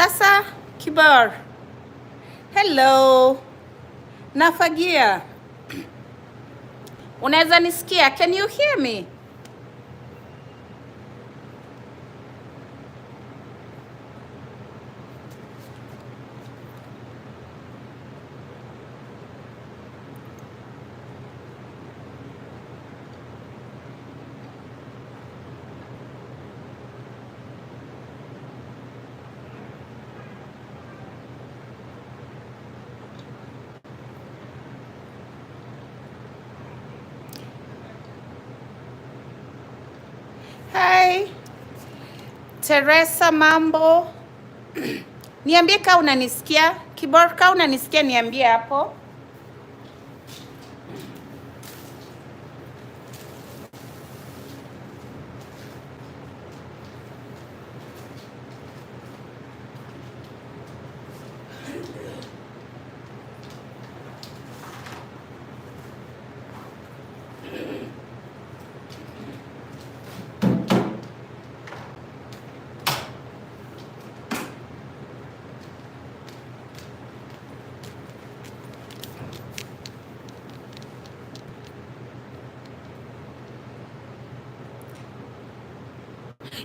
Sasa Kibar. Hello. Nafagia. Unaweza nisikia? Can you hear me? Hi. Teresa, mambo. Niambie kama unanisikia. Kibar, kama unanisikia niambie hapo.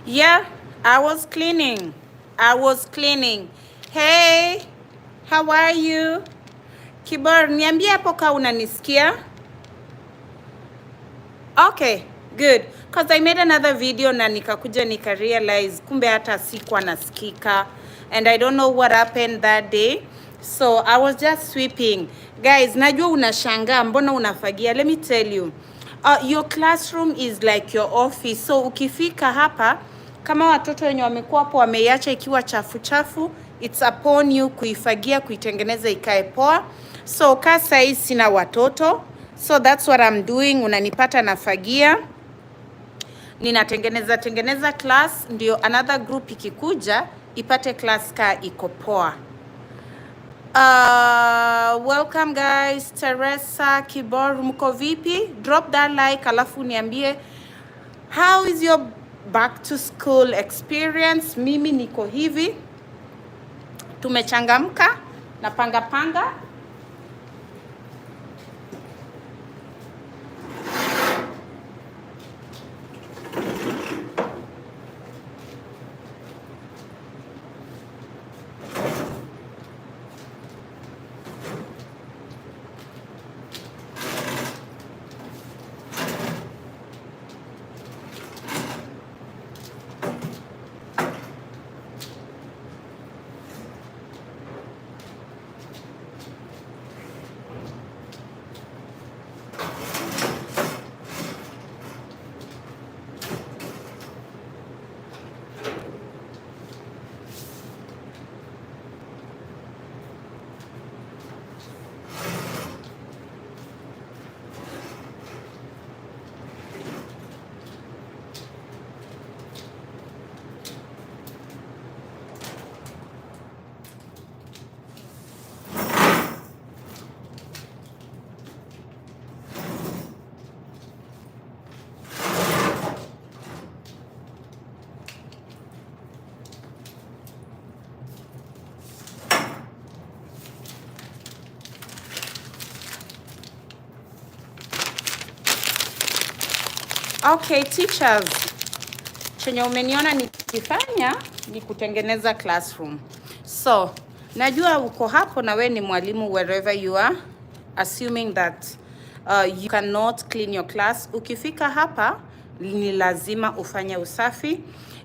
Yeah, I was cleaning. Hey, how are you? Kibar, niambie hapo kama unanisikia. Okay, good. Cause I made another video na nikakuja realize kumbe hata sikuwa nasikika. And I don't know what happened that day. So I was just sweeping. Guys, najua unashangaa mbona unafagia. Let me tell you. Your classroom is like your office. So ukifika hapa, kama watoto wenye wamekuwa hapo wameiacha ikiwa chafu, it's upon you kuifagia, kuitengeneza ikae poa. So kasa hii sina watoto. So that's what I'm doing. Unanipata nafagia. Ninatengeneza class ndio another group ikikuja ipate class ka iko poa. Welcome guys. Teresa, Kibar, mko vipi? Drop that like alafu niambie how is your back to school experience. Mimi niko hivi. Tumechangamka na panga. Okay, teachers. Chenye umeniona nikifanya ni kutengeneza classroom. So, najua uko hapo na we ni mwalimu wherever you are, assuming that you cannot clean your class. Ukifika hapa, ni lazima ufanye usafi.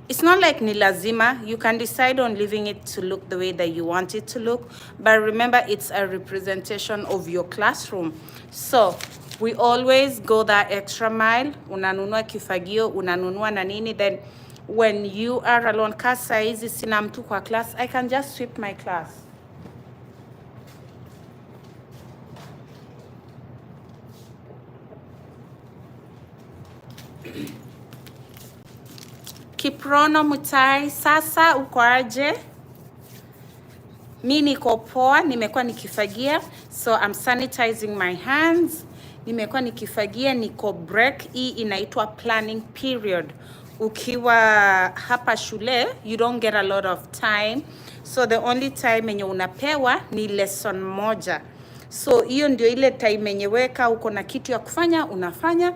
It's not like ni lazima. You can decide on leaving it to look the way that you want it to look. But remember, it's a representation of your classroom. So, we always go that extra mile. Unanunua kifagio, unanunua na nini. Then, when you are alone, kasa hizi sina mtu kwa class, I can just sweep my class. Kiprono Mutai, sasa uko aje? Mimi niko poa, nimekuwa nikifagia, so I'm sanitizing my hands. Nimekuwa nikifagia, niko break. Hii inaitwa planning period. ukiwa hapa shule you don't get a lot of time, so the only time yenye unapewa ni lesson moja. So hiyo ndio ile time yenye weka uko na kitu ya kufanya unafanya,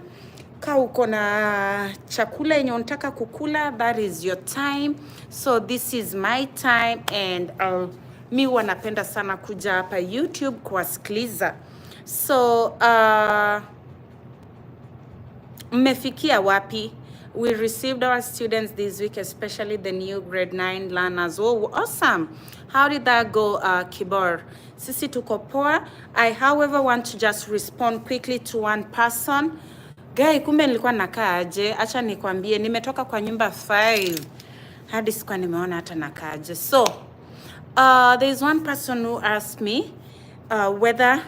ka uko na chakula yenye unataka kukula, that is your time. So this is my time, and mi huwa napenda sana kuja hapa YouTube kuwasikiliza. So mmefikia wapi? We received our students this week, especially the new grade 9 learners. Oh, awesome. How did that go, Kibor? Sisi tuko poa. I, however, want to just respond quickly to one person. Guy, kumbe nilikuwa nakaa aje? Acha nikwambie, nimetoka kwa nyumba 5. Hadi sikuwa nimeona hata nakaa aje. So, there is one person who asked me whether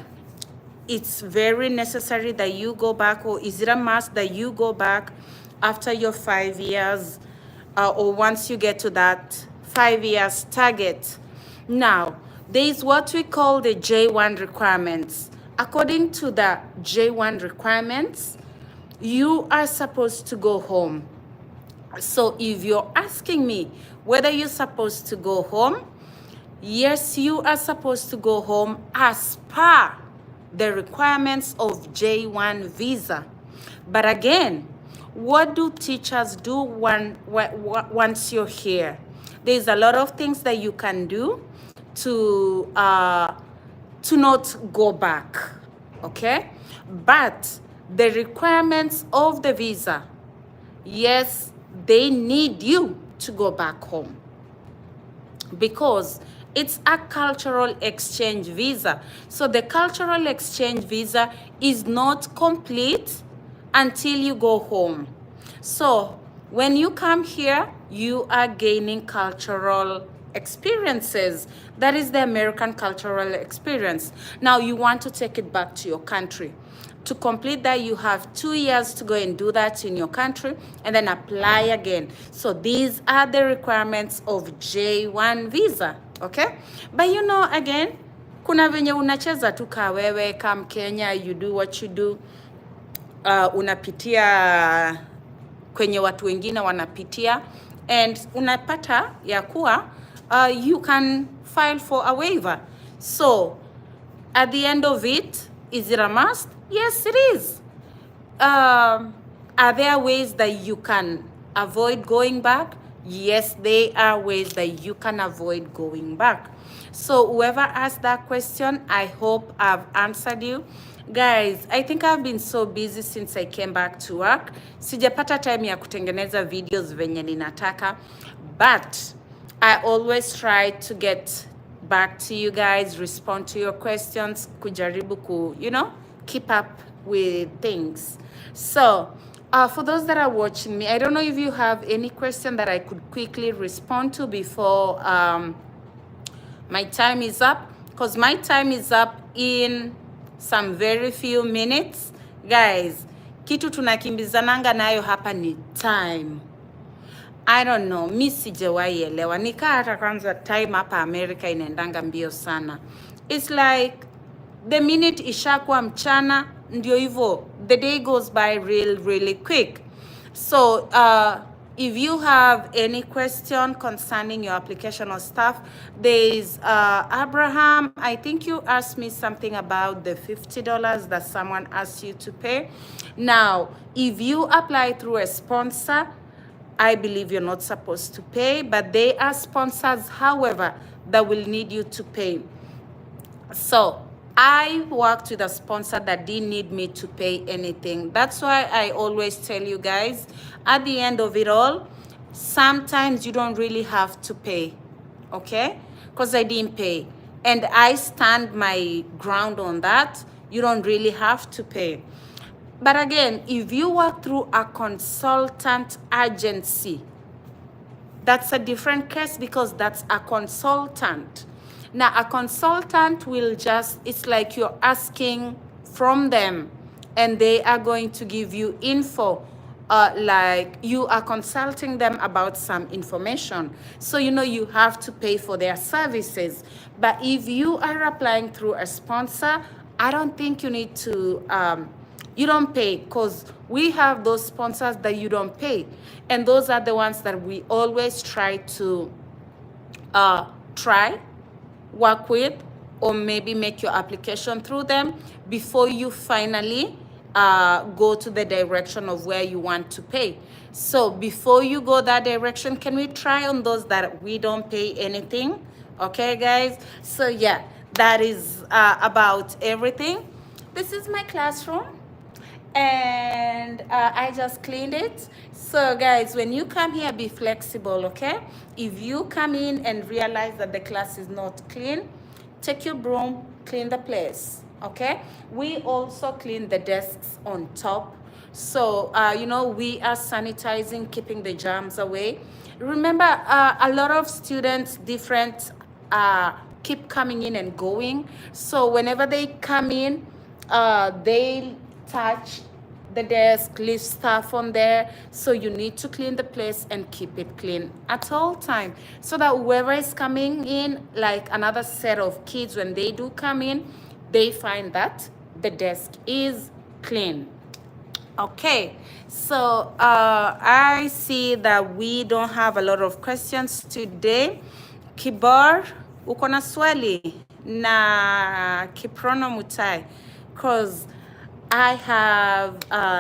it's very necessary that you go back, or is it a must that you go back after your 5 years, or once you get to that 5 years target. Now, there is what we call the J1 requirements. According to the J1 requirements, you are supposed to go home. So if you're asking me whether you're supposed to go home, yes, you are supposed to go home as per the requirements of J1 visa. But again, what do teachers do once you're here? There's a lot of things that you can do to not go back, okay? But the requirements of the visa, yes, they need you to go back home, because it's a cultural exchange visa. So the cultural exchange visa is not complete until you go home. So when you come here, you are gaining cultural experiences. That is the American cultural experience. Now you want to take it back to your country. To complete that, you have 2 years to go and do that in your country and then apply again. So these are the requirements of J1 visa, okay? But you know, again, kuna venye unacheza tu ka wewe, come Kenya, you do what you do. Unapitia kwenye watu wengine wanapitia, and unapata ya kuwa you can file for a waiver. So at the end of it, is it a must? Yes, it is. Are there ways that you can avoid going back? Yes, there are ways that you can avoid going back. So whoever asked that question, I hope I've answered you. Guys, I think I've been so busy since I came back to work. Sijapata time ya kutengeneza videos venye ninataka, but I always try to get back to you guys, respond to your questions, kujaribu you know, keep up with things. So, for those that are watching me, I don't know if you have any question that I could quickly respond to before my time is up, because my time is up in some very few minutes. Guys, kitu tunakimbizananga nayo hapa ni time. I don't know, mi sijawahi elewa. Nika hata kwanza time hapa America inaendanga mbio sana. It's like the minute ishakuwa mchana, ndio hivyo, the day goes by really quick. So if you have any question concerning your application or stuff, there's Abraham, I think you asked me something about the $50 that someone asked you to pay. Now, if you apply through a sponsor, I believe you're not supposed to pay, but they are sponsors, however, that will need you to pay. So I worked with a sponsor that didn't need me to pay anything. That's why I always tell you guys, at the end of it all, sometimes you don't really have to pay, okay? Because I didn't pay. And I stand my ground on that. You don't really have to pay. But again, if you work through a consultant agency, that's a different case, because that's a consultant. Now, a consultant will just, it's like you're asking from them, and they are going to give you info, like you are consulting them about some information. So, you know, you have to pay for their services. But if you are applying through a sponsor, I don't think you need to You don't pay, because we have those sponsors that you don't pay. And those are the ones that we always try to work with, or maybe make your application through them before you finally go to the direction of where you want to pay. So before you go that direction, can we try on those that we don't pay anything? Okay, guys? So yeah, that is about everything. This is my classroom, and I just cleaned it. So guys, when you come here, be flexible, okay? If you come in and realize that the class is not clean, take your broom, clean the place, okay? We also clean the desks on top. So, you know, we are sanitizing, keeping the germs away. Remember, a lot of students, different, keep coming in and going. So whenever they come in, they touch the desk, leave stuff on there. So you need to clean the place and keep it clean at all time, so that whoever is coming in, like another set of kids, when they do come in, they find that the desk is clean. Okay, so I see that we don't have a lot of questions today. Kibar, uko na swali na Kiprono Mutai? Because I have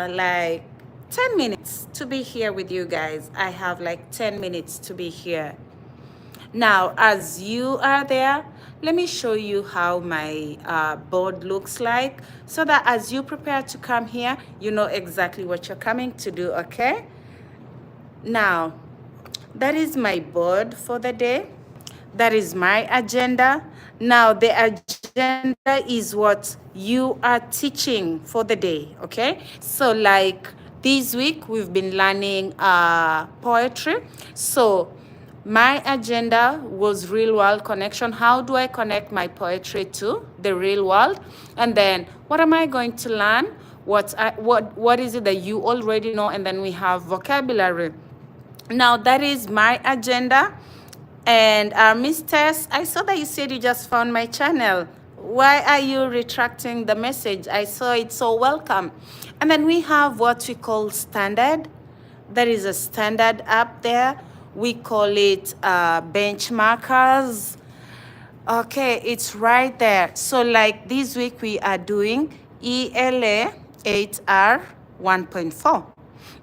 like 10 minutes to be here with you guys. I have like 10 minutes to be here. Now, as you are there, let me show you how my board looks like, so that as you prepare to come here, you know exactly what you're coming to do, okay? Now, that is my board for the day. That is my agenda. Now, the agenda is what you are teaching for the day, okay? So like this week, we've been learning poetry. So my agenda was real world connection. How do I connect my poetry to the real world? And then what am I going to learn? What is it that you already know? And then we have vocabulary. Now that is my agenda. And Miss Tess, I saw that you said you just found my channel. Why are you retracting the message? I saw it, so welcome. And then we have what we call standard. There is a standard up there. We call it benchmarkers. Okay, it's right there. So like this week we are doing ELA 8R 1.4.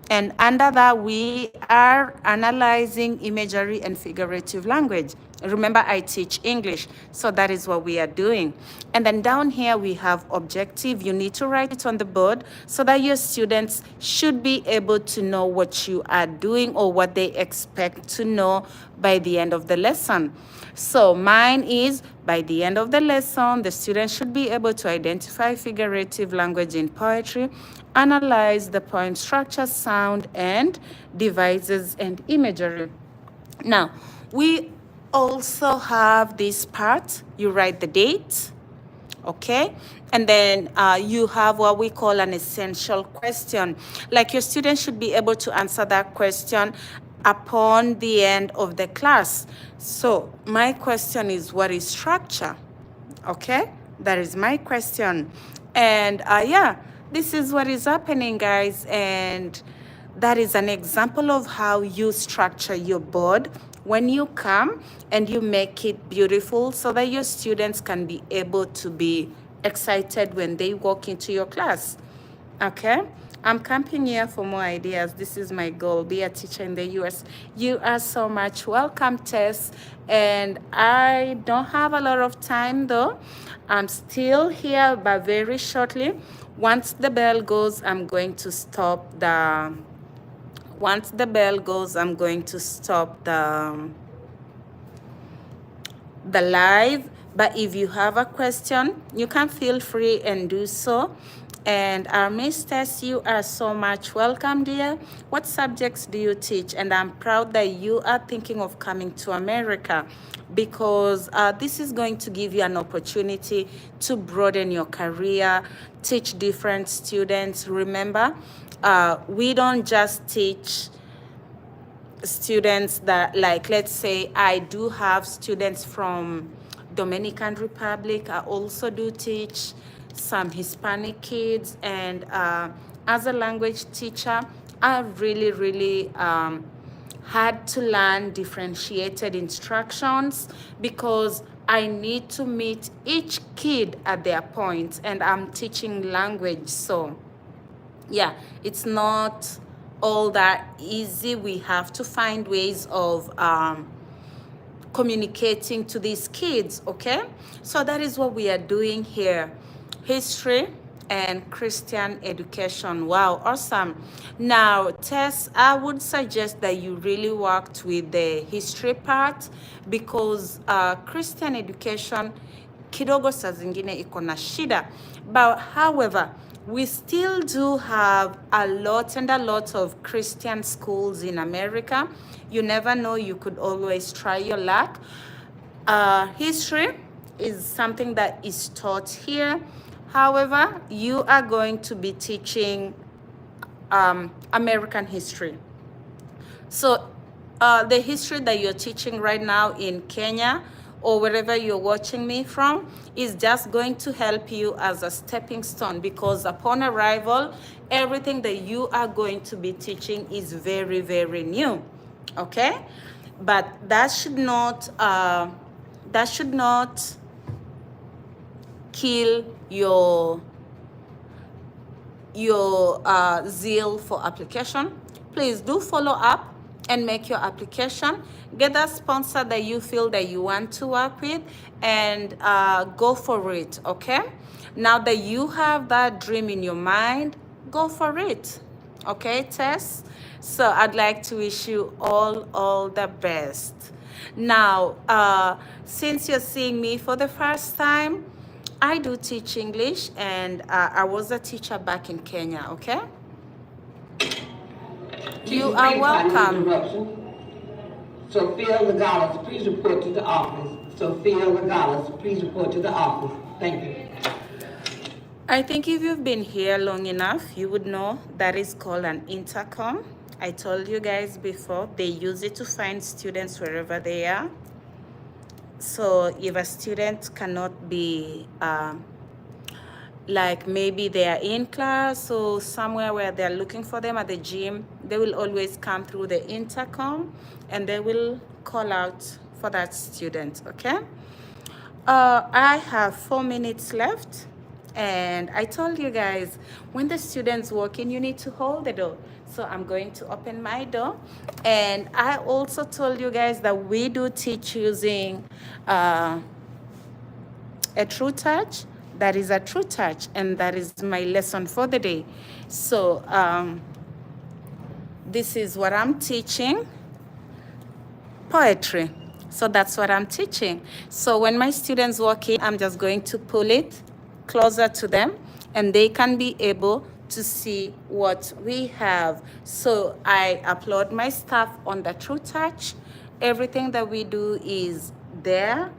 And under that, we are analyzing imagery and figurative language. Remember, I teach English, so that is what we are doing. And then down here, we have objective. You need to write it on the board so that your students should be able to know what you are doing or what they expect to know by the end of the lesson. So mine is, by the end of the lesson, the students should be able to identify figurative language in poetry, analyze the poem structure, sound, and devices and imagery. Now, we also have this part. You write the date, okay? And then you have what we call an essential question. Like your students should be able to answer that question upon the end of the class. So my question is, what is structure? Okay, that is my question. And yeah, this is what is happening, guys. And that is an example of how you structure your board when you come and you make it beautiful so that your students can be able to be excited when they walk into your class. Okay, I'm camping here for more ideas. This is my goal, be a teacher in the US. You are so much welcome, Tess. And I don't have a lot of time though. I'm still here, but very shortly, once the bell goes, I'm going to stop the, once the bell goes, I'm going to stop the live. But if you have a question, you can feel free and do so. And Miss Tess, you are so much welcome, dear. What subjects do you teach? And I'm proud that you are thinking of coming to America, because this is going to give you an opportunity to broaden your career, teach different students. Remember, we don't just teach students that, like, let's say I do have students from Dominican Republic. I also do teach some Hispanic kids, and as a language teacher, I really had to learn differentiated instructions because I need to meet each kid at their point, and I'm teaching language. So yeah, it's not all that easy. We have to find ways of communicating to these kids, okay? So that is what we are doing here. History and Christian education. Wow, awesome. Now, Tess, I would suggest that you really worked with the history part because Christian education kidogo saa zingine iko na shida. But however, we still do have a lot of Christian schools in America. You never know, you could always try your luck. History is something that is taught here. However, you are going to be teaching American history. So the history that you're teaching right now in Kenya or wherever you're watching me from is just going to help you as a stepping stone, because upon arrival, everything that you are going to be teaching is very new, okay? But that should not kill your zeal for application. Please do follow up and make your application. Get that sponsor that you feel that you want to work with, and go for it, okay? Now that you have that dream in your mind, go for it, okay, Tess? So I'd like to wish you all the best. Now, since you're seeing me for the first time, I do teach English, and I was a teacher back in Kenya, okay? You are welcome. Sophia Legales, please report to the office. Sophia Legales, please report to the office. Thank you. I think if you've been here long enough, you would know that is called an intercom. I told you guys before, they use it to find students wherever they are. So if a student cannot be, like maybe they are in class or somewhere where they're looking for them at the gym, they will always come through the intercom and they will call out for that student, okay? I have 4 minutes left, and I told you guys, when the students walk in, you need to hold the door. So I'm going to open my door, and I also told you guys that we do teach using a true touch. That is a true touch, and that is my lesson for the day. So this is what I'm teaching, poetry. So that's what I'm teaching. So when my students walk in, I'm just going to pull it closer to them, and they can be able to see what we have. So I upload my stuff on the True Touch. Everything that we do is there,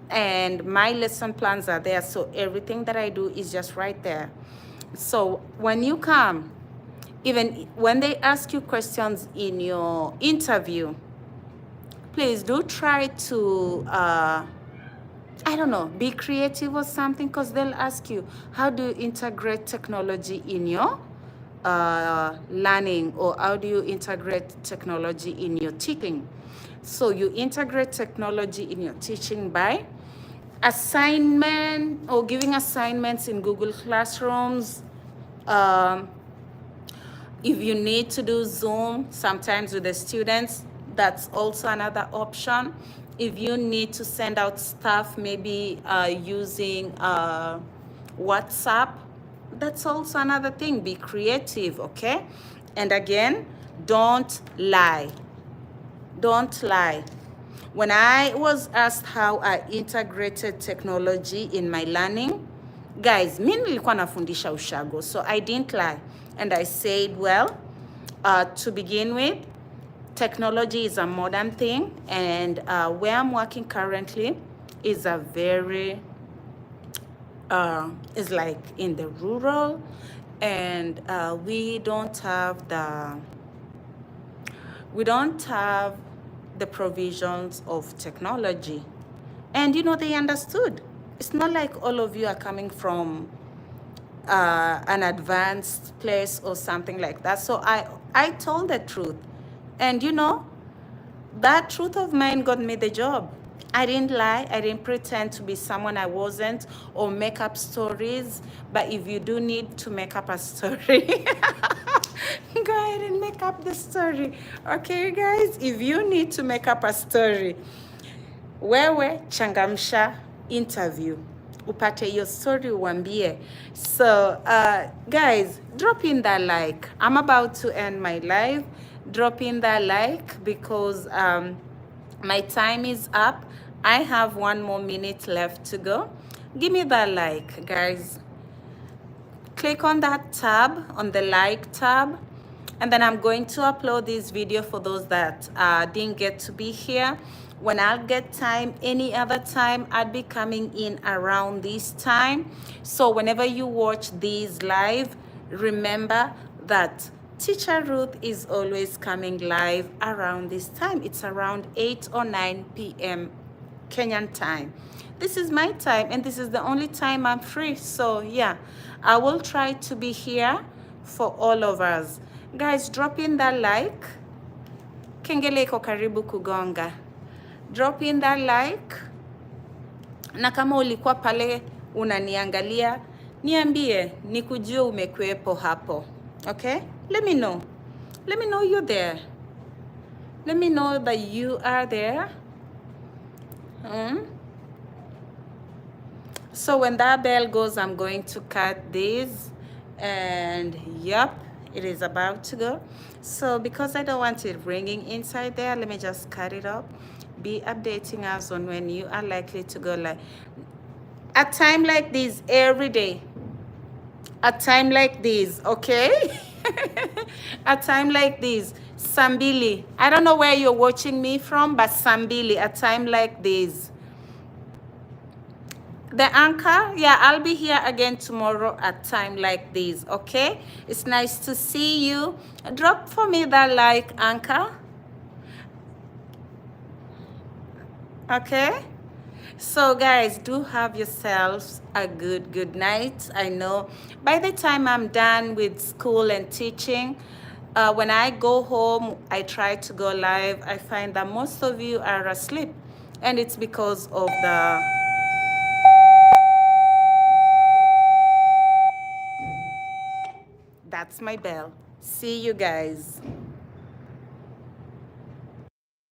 and my lesson plans are there. So everything that I do is just right there. So when you come, even when they ask you questions in your interview, please do try to, I don't know, be creative or something, because they'll ask you, how do you integrate technology in your learning, or how do you integrate technology in your teaching? So you integrate technology in your teaching by assignment or giving assignments in Google Classrooms. If you need to do Zoom sometimes with the students, that's also another option. If you need to send out stuff, maybe using WhatsApp, that's also another thing. Be creative, okay? And again, don't lie. Don't lie. When I was asked how I integrated technology in my learning, guys, mimi nilikuwa nafundisha ushago, so I didn't lie. And I said, well, to begin with, technology is a modern thing, and where I'm working currently is a very, is like in the rural, and we don't have the provisions of technology. And you know, they understood. it's not like all of you are coming from an advanced place or something like that. So I told the truth. And you know, that truth of mine got me the job. I didn't lie. I didn't pretend to be someone I wasn't or make up stories. But if you do need to make up a story, go ahead and make up the story. Okay, guys? If you need to make up a story, wewe changamsha interview upate hiyo story uambie. So guys, drop in that like. I'm about to end my live. Drop in that like because my time is up. I have 1 more minute left to go. Give me that like, guys. Click on that tab, on the like tab, and then I'm going to upload this video for those that didn't get to be here. When I'll get time, any other time, I'd be coming in around this time. So whenever you watch these live, remember that Teacher Ruth is always coming live around this time. It's around 8 or 9 p.m. Kenyan time. This is my time, and this is the only time I'm free. So yeah, I will try to be here for all of us. Guys, drop in that like. Kengele iko karibu kugonga. Drop in that like. Na kama ulikuwa pale unaniangalia, niambie nikujue umekuepo hapo. Okay? Let me know. Let me know you're there. Let me know that you are there. So when that bell goes, I'm going to cut this, and yep, it is about to go. So because I don't want it ringing inside there, let me just cut it up. Be updating us on when you are likely to go live. A time like this every day. A time like this, okay? A time like this. Sambili. I don't know where you're watching me from, but Sambili, a time like this. The anchor, yeah, I'll be here again tomorrow at time like this, okay? It's nice to see you. Drop for me that like, anchor. Okay? So guys, do have yourselves a good night. I know by the time I'm done with school and teaching, when I go home, I try to go live. I find that most of you are asleep, and it's because of the... That's my bell. See you guys.